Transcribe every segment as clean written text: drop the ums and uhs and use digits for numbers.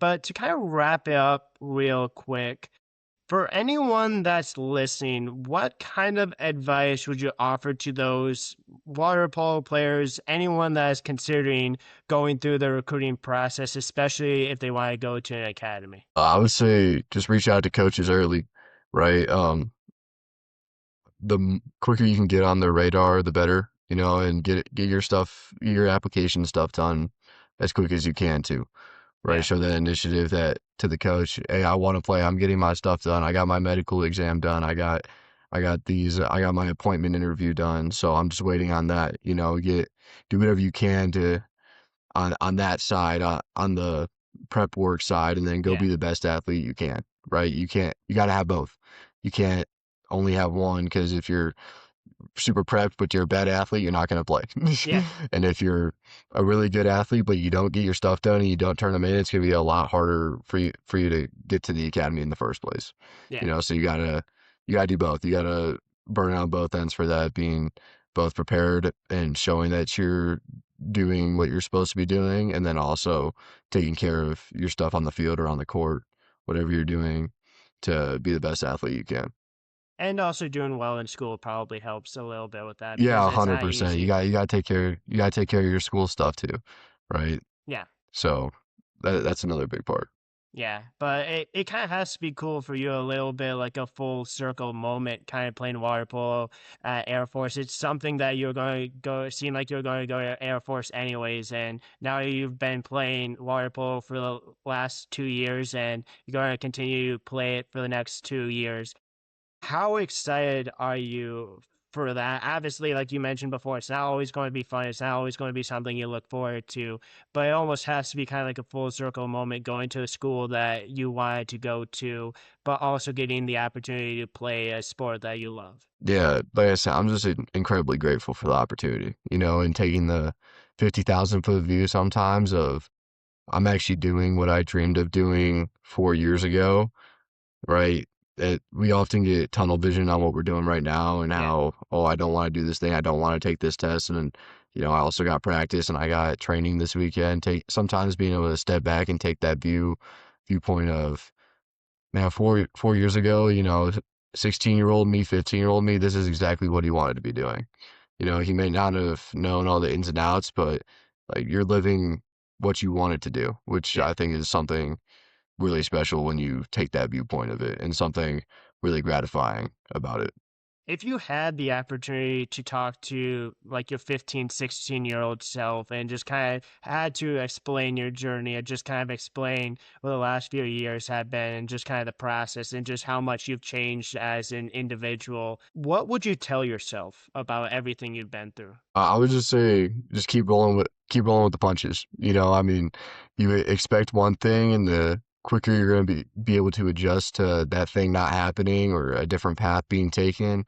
But to kind of wrap it up real quick, for anyone that's listening, what kind of advice would you offer to those water polo players, anyone that is considering going through the recruiting process, especially if they want to go to an academy? I would say just reach out to coaches early, right? The quicker you can get on their radar, the better, and get your stuff, your application stuff done as quick as you can too, right? Yeah, Show that initiative that to the coach, hey, I want to play. I'm getting my stuff done. I got my medical exam done. I got my appointment interview done. So I'm just waiting on that. Do whatever you can to on that side, on the prep work side, and then go yeah, be the best athlete you can, right? You got to have both. You can't only have one because if you're super prepped but you're a bad athlete, you're not going to play. yeah, And if you're a really good athlete but you don't get your stuff done and you don't turn them in, it's going to be a lot harder for you to get to the academy in the first place. yeah. So you gotta do both. You gotta burn out both ends for that, being both prepared and showing that you're doing what you're supposed to be doing, and then also taking care of your stuff on the field or on the court, whatever you're doing to be the best athlete you can. And also doing well in school probably helps a little bit with that Yeah, because it's not 100%. easy. You gotta take care. You gotta take care of your school stuff too, right? Yeah. So that's another big part. Yeah, but it kind of has to be cool for you a little bit like a full circle moment kind of playing water polo at Air Force. It's something that you're going to go seem like you're going to go to Air Force anyways. And now you've been playing water polo for the last 2 years and you're going to continue to play it for the next 2 years. How excited are you for that? Obviously, like you mentioned before, it's not always going to be fun. It's not always going to be something you look forward to, but it almost has to be kind of like a full circle moment going to a school that you wanted to go to, but also getting the opportunity to play a sport that you love. Yeah, like I said, I'm just incredibly grateful for the opportunity, and taking the 50,000 foot view sometimes of I'm actually doing what I dreamed of doing 4 years ago, right? That we often get tunnel vision on what we're doing right now and Yeah. how, oh, I don't want to do this thing. I don't want to take this test. And, I also got practice and I got training this weekend. Sometimes being able to step back and take that viewpoint of, man, 4 years ago, 16-year-old me, 15-year-old me, this is exactly what he wanted to be doing. He may not have known all the ins and outs, but like you're living what you wanted to do, which Yeah. I think is something really special when you take that viewpoint of it and something really gratifying about it. If you had the opportunity to talk to like your 15, 16-year-old self and just kind of had to explain your journey or just kind of explain what the last few years have been and just kind of the process and just how much you've changed as an individual, what would you tell yourself about everything you've been through? I would just say, just keep rolling with the punches. I mean, you expect one thing, and the quicker you're going to be able to adjust to that thing not happening or a different path being taken.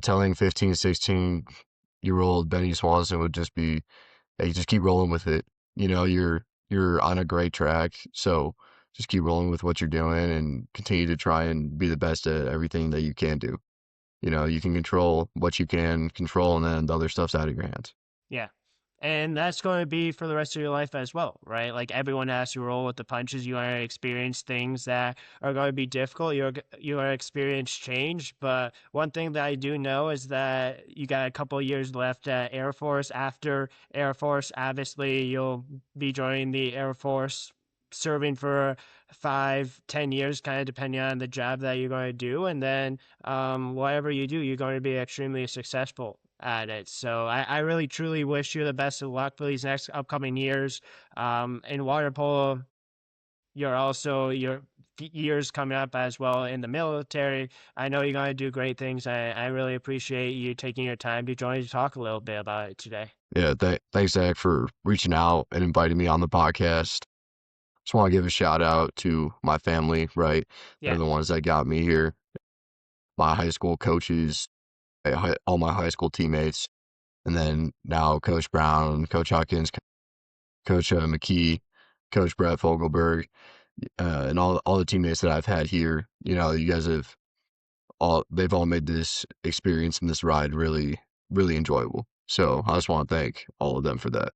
Telling 15, 16-year-old Benny Swanson would just be, hey, just keep rolling with it. You're on a great track, so just keep rolling with what you're doing and continue to try and be the best at everything that you can do. You can control what you can control, and then the other stuff's out of your hands. Yeah. And that's going to be for the rest of your life as well, right? Like everyone has to roll with the punches. You are to experience things that are going to be difficult. You're going to experience change. But one thing that I do know is that you got a couple of years left at Air Force. After Air Force, obviously you'll be joining the Air Force, serving for 5, 10 years, kind of depending on the job that you're going to do. And then whatever you do, you're going to be extremely successful at it. So I really truly wish you the best of luck for these next upcoming years. In water polo, you're also your years coming up as well in the military. I know you're going to do great things. I really appreciate you taking your time to join to talk a little bit about it today. Yeah, thanks, Zach, for reaching out and inviting me on the podcast. Just want to give a shout out to my family, right? They're Yeah. the ones that got me here. My high school coaches, all my high school teammates, and then now Coach Brown, Coach Huckins, Coach McKee, Coach Brett Fogelberg, and all the teammates that I've had here. You guys they've all made this experience and this ride really, really enjoyable. So I just want to thank all of them for that.